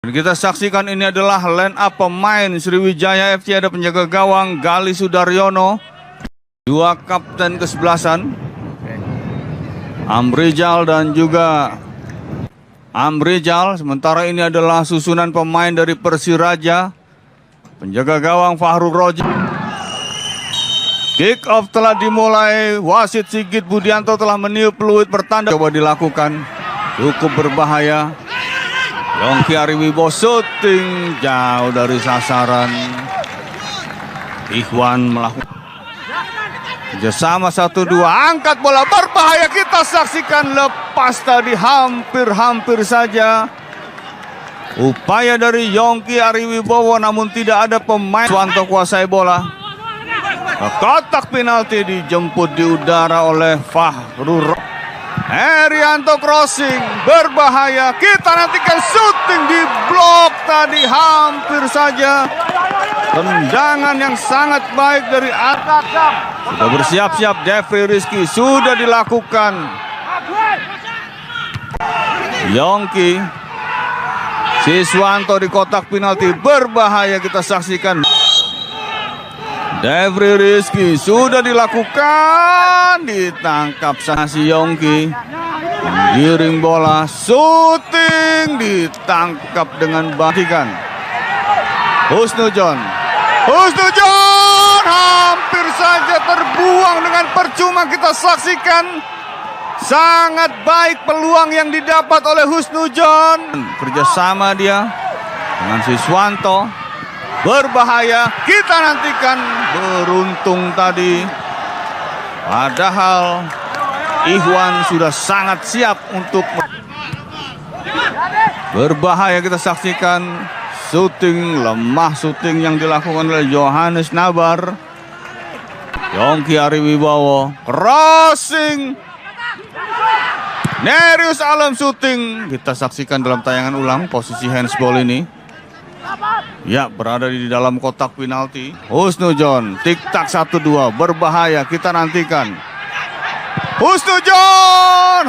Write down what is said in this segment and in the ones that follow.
Dan kita saksikan ini adalah line up pemain Sriwijaya FC. Ada penjaga gawang Gali Sudaryono, dua kapten kesebelasan Amrijal dan juga Amrijal. Sementara ini adalah susunan pemain dari Persiraja. Penjaga gawang Fahrul Roji. Kick off telah dimulai. Wasit Sigit Budianto telah meniup peluit pertanda. Coba dilakukan, cukup berbahaya. Yongki Ariwibowo syuting jauh dari sasaran. Ikhwan melakukan kerjasama 1-2, angkat bola berbahaya. Kita saksikan, lepas tadi hampir saja upaya dari Yongki Ariwibowo, namun tidak ada pemain. Swanto kuasai bola ke kotak penalti, dijemput di udara oleh Fahrul. Herianto crossing berbahaya. Kita nantikan syuting di blok tadi, hampir saja. Tendangan yang sangat baik dari atas. Sudah bersiap-siap Jeffrey Rizky, sudah dilakukan. Yongki Siswanto di kotak penalti berbahaya. Kita saksikan. Jeffrey Rizky sudah dilakukan, ditangkap si Yongki. Giring bola, syuting, ditangkap dengan batikan. Husnujon hampir saja terbuang dengan percuma. Kita saksikan sangat baik peluang yang didapat oleh Husnujon. Kerjasama dia dengan Siswanto berbahaya. Kita nantikan, beruntung tadi. Padahal Ikhwan sudah sangat siap untuk berbahaya. Kita saksikan syuting, lemah syuting yang dilakukan oleh Johannes Nabar. Yongki Ariwibowo crossing, Nerius Alam syuting. Kita saksikan dalam tayangan ulang posisi handsball ini. Ya, berada di dalam kotak penalti. Husnujon, tik-tak 1-2, berbahaya. Kita nantikan. Husnujon,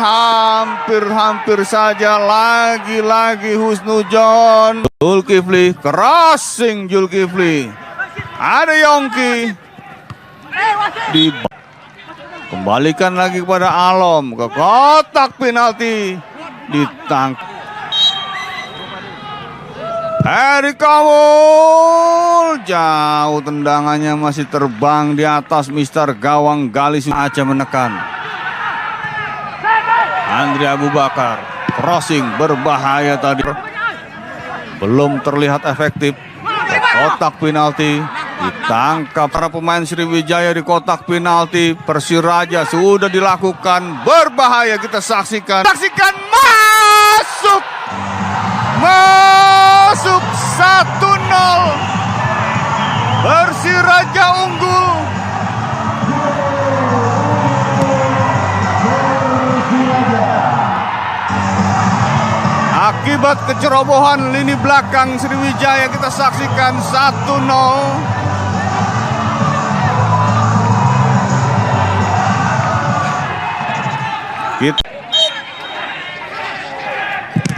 hampir saja, lagi-lagi Husnujon. Zulkifli, crossing Zulkifli. Ada Yongki. Kembalikan lagi kepada Alom, ke kotak penalti. Ditangkap. Heri Kawul, jauh tendangannya, masih terbang di atas Mister Gawang Gali aja menekan. Andri Abu Bakar, crossing berbahaya tadi. Belum terlihat efektif. Kotak penalti ditangkap para pemain Sriwijaya di kotak penalti. Persiraja sudah dilakukan, berbahaya. Kita saksikan masuk 1-0. Persiraja unggul. Akibat kecerobohan lini belakang Sriwijaya, kita saksikan 1-0.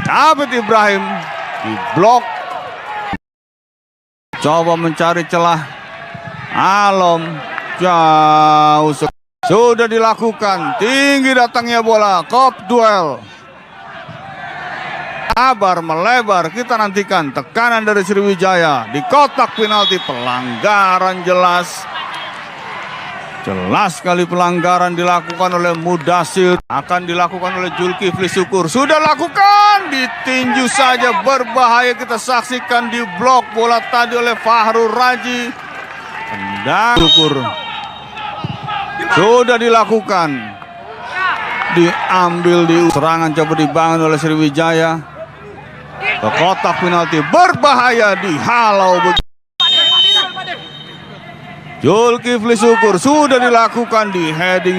Abid Ibrahim di blok, coba mencari celah. Alom jauh, sudah dilakukan. Tinggi datangnya bola, kop duel. Kabar melebar. Kita nantikan tekanan dari Sriwijaya di kotak penalti. Pelanggaran jelas. Jelas sekali pelanggaran dilakukan oleh Mudasir. Akan dilakukan oleh Zulkifli Syukur. Sudah lakukan, ditinju saja, berbahaya. Kita saksikan di blok bola tadi oleh Fahrul Raji. Tendang Syukur. Sudah dilakukan. Diambil di serangan, coba dibangun oleh Sriwijaya. Ke kotak penalti, berbahaya, dihalau. Zulkifli Syukur sudah dilakukan di heading.